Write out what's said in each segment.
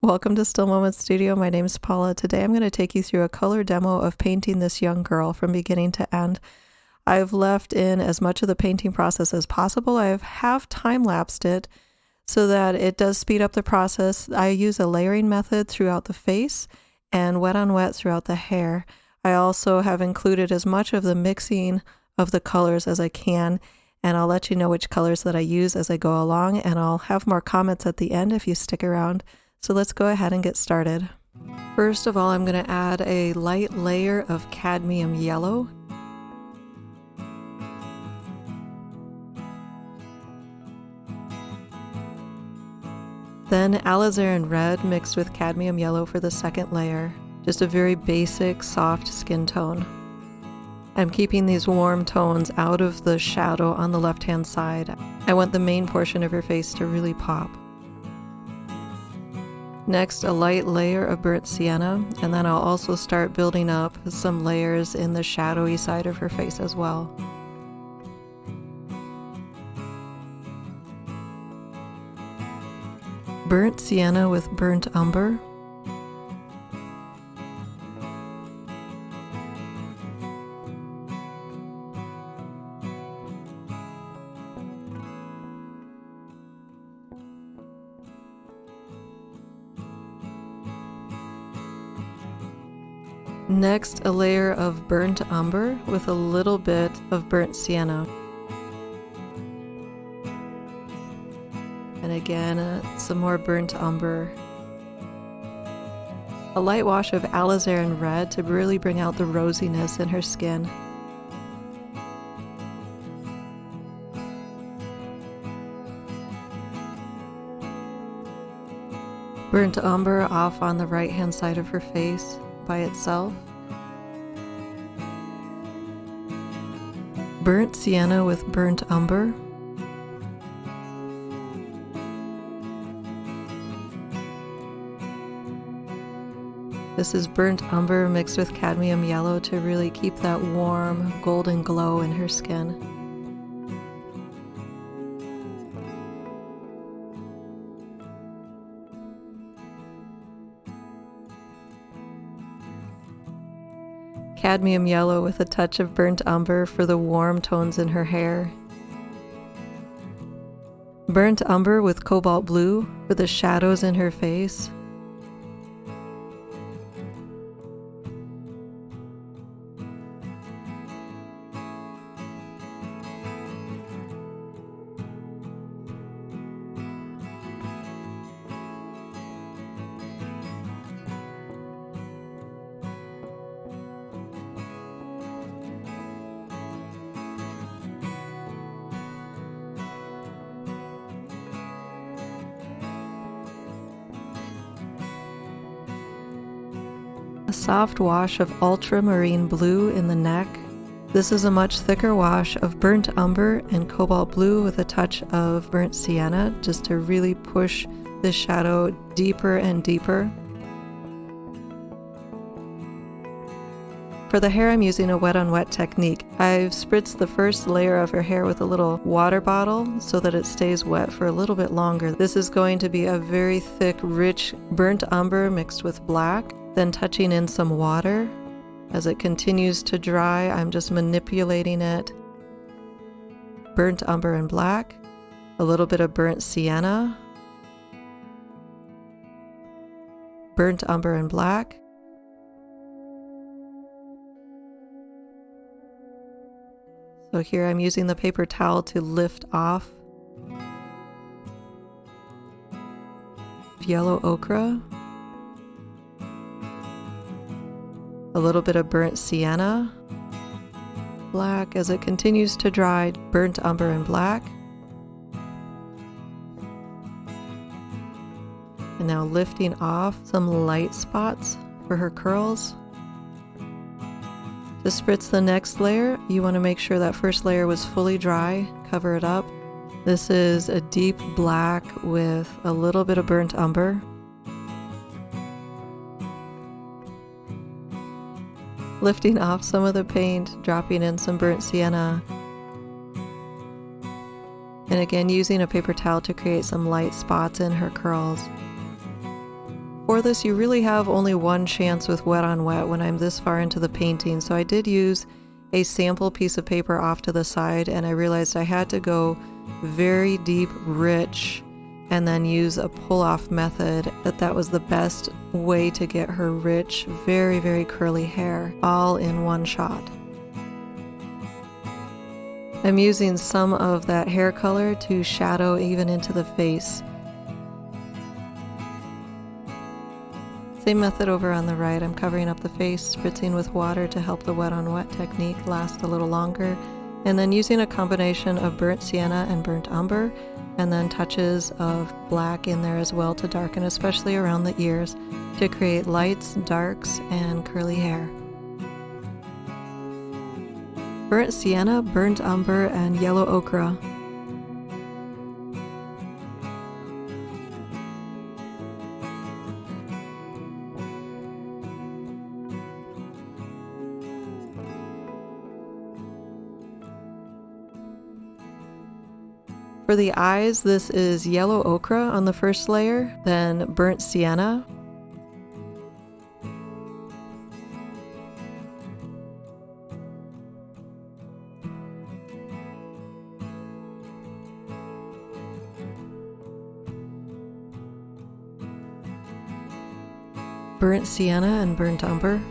Welcome to Still Moments Studio. My name is Paula. Today I'm going to take you through a color demo of painting this young girl from beginning to end. I've left in as much of the painting process as possible. I have time-lapsed it so that it does speed up the process. I use a layering method throughout the face and wet on wet throughout the hair. I also have included as much of the mixing of the colors as I can, and I'll let you know which colors that I use as I go along, and I'll have more comments at the end if you stick around. So let's go ahead and get started. First of all, I'm going to add a light layer of cadmium yellow. Then alizarin red mixed with cadmium yellow for the second layer. Just a very basic, soft skin tone. I'm keeping these warm tones out of the shadow on the left-hand side. I want the main portion of your face to really pop. Next, a light layer of burnt sienna, and then I'll also start building up some layers in the shadowy side of her face as well. Burnt sienna with burnt umber. Next, a layer of burnt umber with a little bit of burnt sienna. And again, some more burnt umber. A light wash of alizarin red to really bring out the rosiness in her skin. Burnt umber off on the right-hand side of her face by itself. Burnt sienna with burnt umber. This is burnt umber mixed with cadmium yellow to really keep that warm golden glow in her skin. Cadmium yellow with a touch of burnt umber for the warm tones in her hair. Burnt umber with cobalt blue for the shadows in her face. A soft wash of ultramarine blue in the neck. This is a much thicker wash of burnt umber and cobalt blue with a touch of burnt sienna, just to really push the shadow deeper and deeper. For the hair, I'm using a wet on wet technique. I've spritzed the first layer of her hair with a little water bottle so that it stays wet for a little bit longer. This is going to be a very thick, rich burnt umber mixed with black. Then touching in some water. As it continues to dry, I'm just manipulating it. Burnt umber and black, a little bit of burnt sienna, burnt umber and black, so here I'm using the paper towel to lift off. Yellow ochre, a little bit of burnt sienna, black. As it continues to dry, burnt umber and black. And now lifting off some light spots for her curls. To spritz the next layer, you want to make sure that first layer was fully dry, cover it up. This is a deep black with a little bit of burnt umber. Lifting off some of the paint, dropping in some burnt sienna. And again, using a paper towel to create some light spots in her curls. For this, you really have only one chance with wet on wet when I'm this far into the painting, so I did use a sample piece of paper off to the side, and I realized I had to go very deep, rich, and then use a pull-off method, that was the best way to get her rich, very, very curly hair all in one shot. I'm using some of that hair color to shadow even into the face. Same method over on the right. I'm covering up the face, spritzing with water to help the wet on wet technique last a little longer, and then using a combination of burnt sienna and burnt umber, and then touches of black in there as well to darken, especially around the ears, to create lights, darks, and curly hair. Burnt sienna, burnt umber, and yellow ochre. For the eyes, this is yellow ochre on the first layer, then burnt sienna, burnt sienna and burnt umber,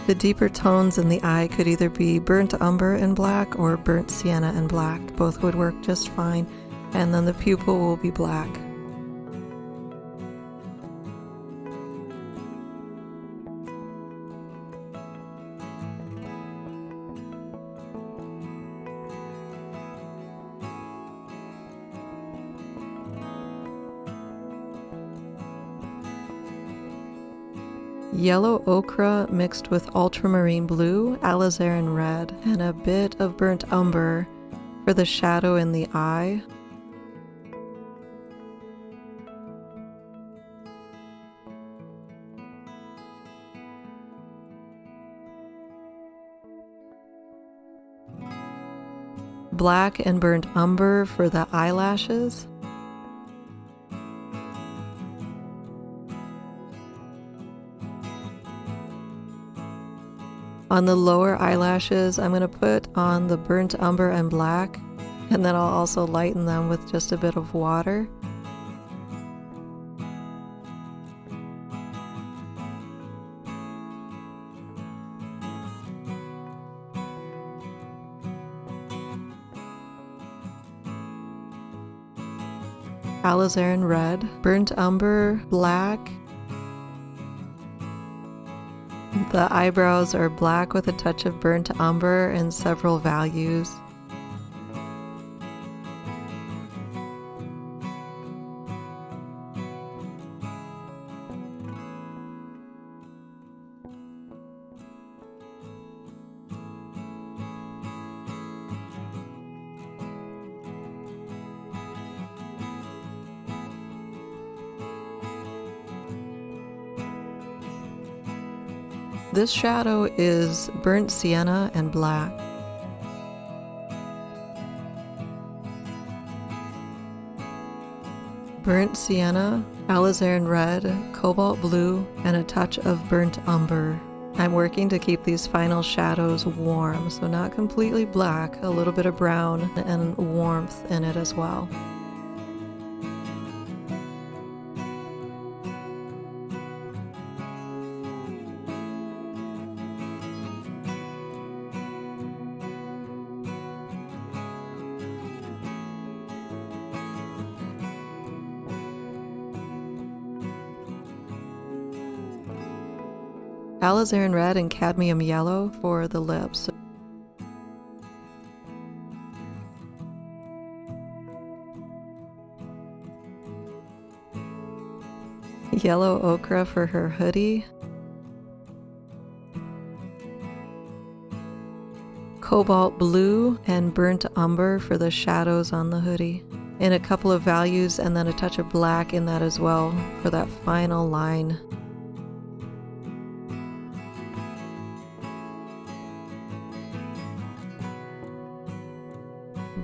the deeper tones in the eye could either be burnt umber and black or burnt sienna and black. Both would work just fine. And then the pupil will be black. Yellow ochre mixed with ultramarine blue, alizarin red, and a bit of burnt umber for the shadow in the eye. Black and burnt umber for the eyelashes. On the lower eyelashes, I'm going to put on the burnt umber and black, and then I'll also lighten them with just a bit of water. Alizarin red, burnt umber, black. The eyebrows are black with a touch of burnt umber and several values. This shadow is burnt sienna and black. Burnt sienna, alizarin red, cobalt blue, and a touch of burnt umber. I'm working to keep these final shadows warm, so not completely black, a little bit of brown and warmth in it as well. Alizarin red and cadmium yellow for the lips. Yellow ochre for her hoodie. Cobalt blue and burnt umber for the shadows on the hoodie. and a couple of values and then a touch of black in that as well for that final line.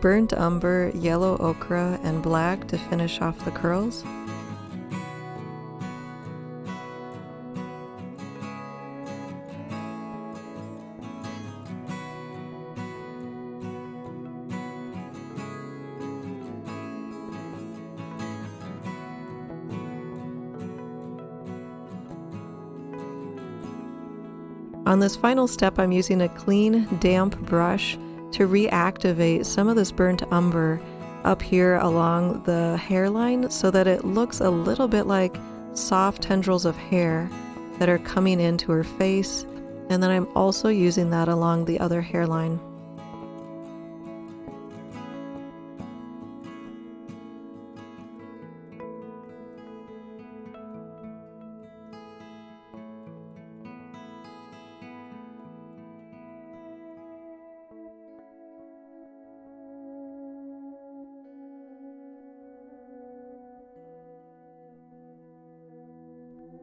Burnt umber, yellow ochre, and black to finish off the curls. On this final step, I'm using a clean, damp brush to reactivate some of this burnt umber up here along the hairline so that it looks a little bit like soft tendrils of hair that are coming into her face. And then I'm also using that along the other hairline.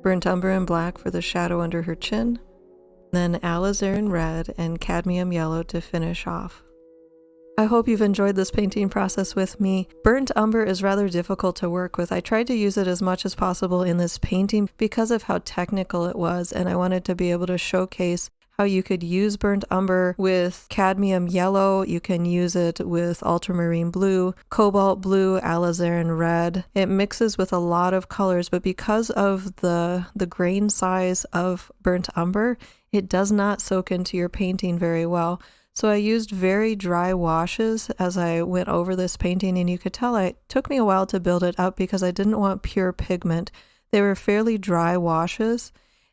Burnt umber and black for the shadow under her chin, then alizarin red and cadmium yellow to finish off. I hope you've enjoyed this painting process with me. Burnt umber is rather difficult to work with. I tried to use it as much as possible in this painting because of how technical it was, and I wanted to be able to showcase how you could use burnt umber with cadmium yellow. You can use it with ultramarine blue, cobalt blue, alizarin red. It mixes with a lot of colors, but because of the grain size of burnt umber, it does not soak into your painting very well. So I used very dry washes as I went over this painting, and you could tell it took me a while to build it up because I didn't want pure pigment. They were fairly dry washes,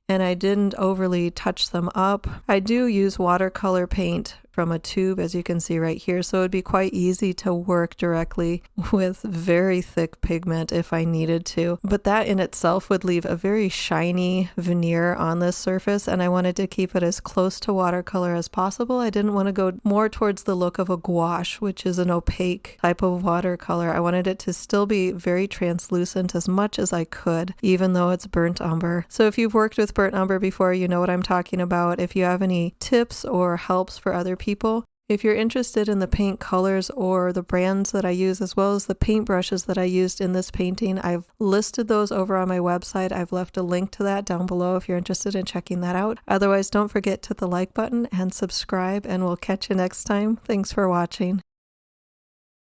and I didn't overly touch them up. I do use watercolor paint from a tube, as you can see right here, so it'd be quite easy to work directly with very thick pigment if I needed to. But that in itself would leave a very shiny veneer on this surface, and I wanted to keep it as close to watercolor as possible. I didn't want to go more towards the look of a gouache, which is an opaque type of watercolor. I wanted it to still be very translucent as much as I could, even though it's burnt umber. So if you've worked with burnt umber before, you know what I'm talking about. If you have any tips or helps for other people, if you're interested in the paint colors or the brands that I use, as well as the paint brushes that I used in this painting, I've listed those over on my website. I've left a link to that down below if you're interested in checking that out. Otherwise, don't forget to hit the like button and subscribe, and we'll catch you next time. Thanks for watching.